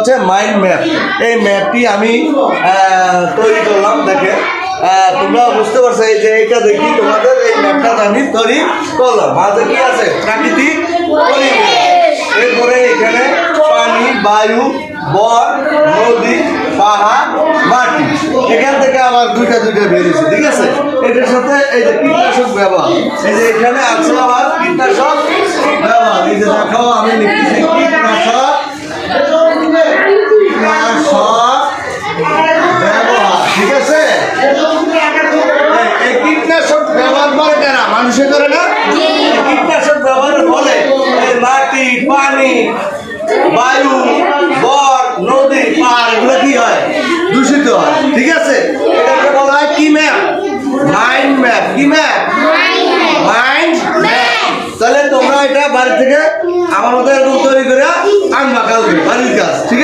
হচ্ছে mind map. এই ম্যাপটি আমি তৈরি করলাম। দেখে তোমরা বুঝতে পারছো, এই যে এইটা দেখি তোমাদের এই ম্যাপটা আমি তৈরি করলাম। মাঝে কি আছে? প্রাকৃতিক পরিবেশ। এরপরে এখানে পানি, বায়ু, বন, নদী, পাহাড়, মাটি। এখান থেকে আবার দুইটা বেরিয়েছে, ঠিক আছে। এটার সাথে এই যে কীটনাশক ব্যবহার, এই যে এখানে আছে আবার কীটনাশক ব্যবহার। এই যে দেখো আমি লিখতেছি কীটনাশক ব্যবহার, ঠিক আছে। এই কীটনাশক ব্যবহার করে কারা? মানুষে করে না? কীটনাশক ব্যবহারের ফলে এই মাটি, পানি, বায়ু, বন, নদী, পাহাড় এগুলো কি হয়? দূষিত হয়, ঠিক আছে। এটাকে বলা হয় কি ম্যাপ? Mind map. কি ম্যাপ? Mind map. তাহলে তোমরা এটা বাড়ি থেকে আমার মতো এরকম তৈরি করে আনবা কালকে বাড়ির কাজ, ঠিক আছে।